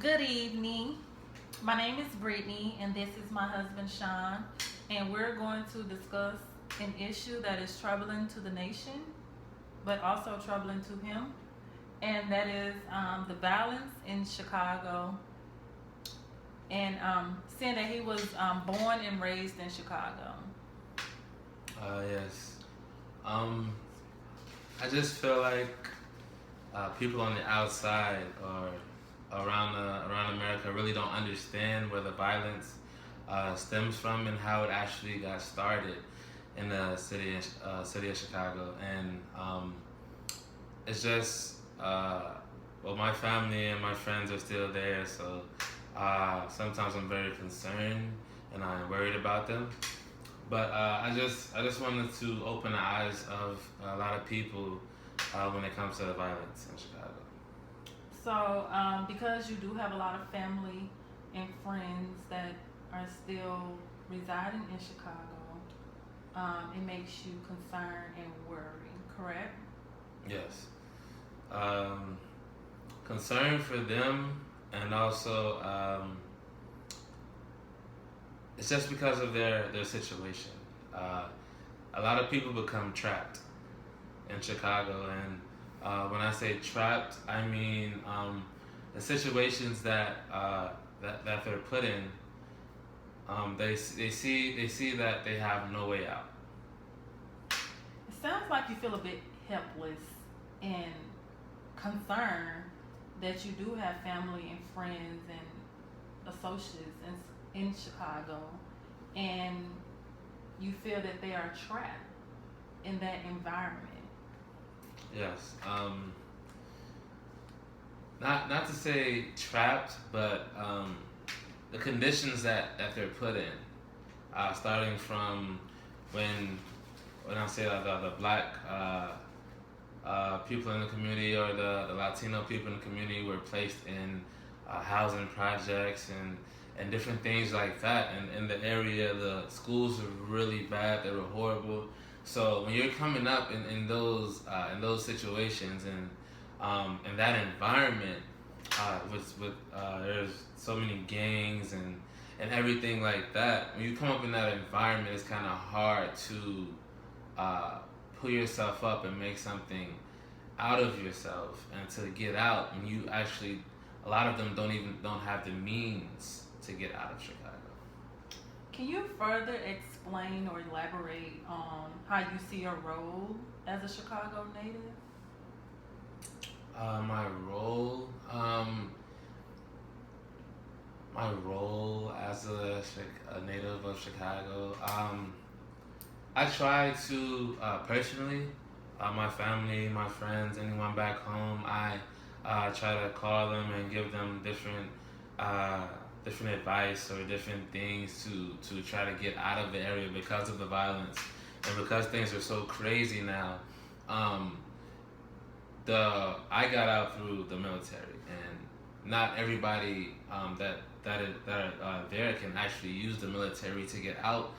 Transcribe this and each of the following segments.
Good evening. My name is Brittany, and this is my husband Sean, and we're going to discuss an issue that is troubling to the nation, but also troubling to him, and that is the violence in Chicago. And seeing that he was born and raised in Chicago. Yes. Um, I just feel like people on the outside or around America really don't understand where the violence stems from and how it actually got started in the city of Chicago. And it's just well, my family and my friends are still there, so sometimes I'm very concerned and I'm worried about them. But I just wanted to open the eyes of a lot of people when it comes to the violence in Chicago. So, because you do have a lot of family and friends that are still residing in Chicago, it makes you concerned and worried, correct? Yes. Um, Concern for them, and also it's just because of their situation. Uh, a lot of people become trapped in Chicago, and when I say trapped, I mean the situations that they're put in. They see that they have no way out. It sounds like you feel a bit helpless and concerned that you do have family and friends and associates in Chicago, and you feel that they are trapped in that environment. Yes. Not to say trapped, but the conditions that they're put in, starting from when when I say the black people in the community or the Latino people in the community were placed in housing projects and different things like that. And in the area, the schools were really bad. They were horrible. So when you're coming up in those situations and in that environment, with there's so many gangs and everything like that. When you come up in that environment, it's kind of hard to uh, pull yourself up and make something out of yourself and to get out. And you actually, a lot of them don't have the means to get out of Chicago. Can you further explain or elaborate on how you see your role as a Chicago native? My role, my role as a native of Chicago. I try to personally, my family, my friends, anyone back home. I try to call them and give them uh, different advice or different things to try to get out of the area because of the violence and because things are so crazy now. Um, the I got out through the military, and not everybody that are there can actually use the military to get out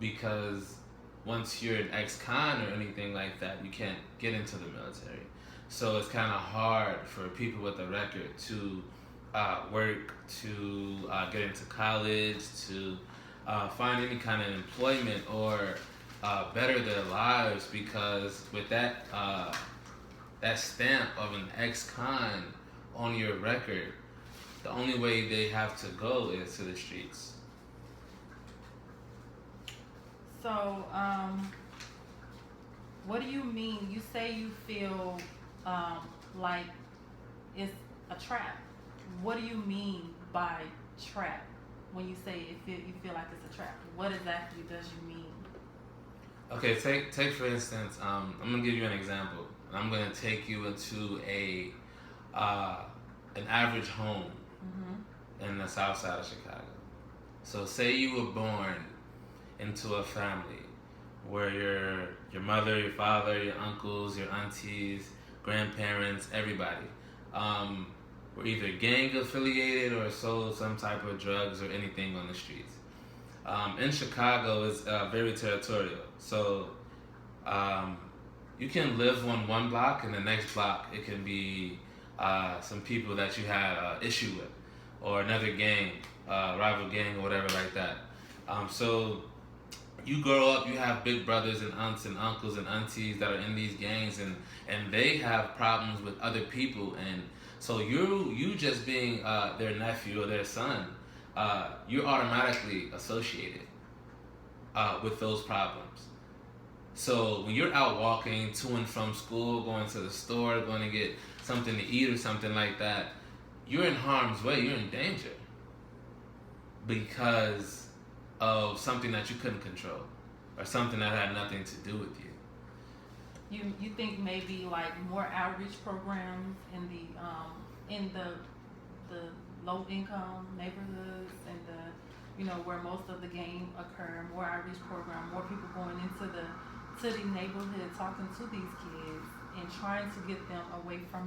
because once you're an ex-con or anything like that, you can't get into the military. So it's kind of hard for people with a record to work, to get into college, to find any kind of employment or better their lives because with that stamp of an ex-con on your record, the only way they have to go is to the streets. So, what do you mean? You say you feel um, like it's a trap. What do you mean by trap? When you say you feel like it's a trap, what exactly does you mean? Okay, take for instance. I'm gonna give you an example. I'm gonna take you into a uh, an average home Mm-hmm. in the South Side of Chicago. So say you were born into a family where your mother, your father, your uncles, your aunties, grandparents, everybody were either gang affiliated or sold some type of drugs or anything on the streets. In Chicago, it's very territorial. So um, you can live on one block, and the next block it can be some people that you had issue with. or another gang, rival gang or whatever like that. So you grow up, you have big brothers and aunts and uncles and aunties that are in these gangs, and they have problems with other people, and so you just being their nephew or their son, you're automatically associated with those problems. So when you're out walking to and from school, going to the store, going to get something to eat or something like that, you're in harm's way, you're in danger because of something that you couldn't control or something that had nothing to do with you. You think maybe like more outreach programs in the low income neighborhoods and where most of the game occur, more outreach program, more people going into the neighborhood talking to these kids and trying to get them away from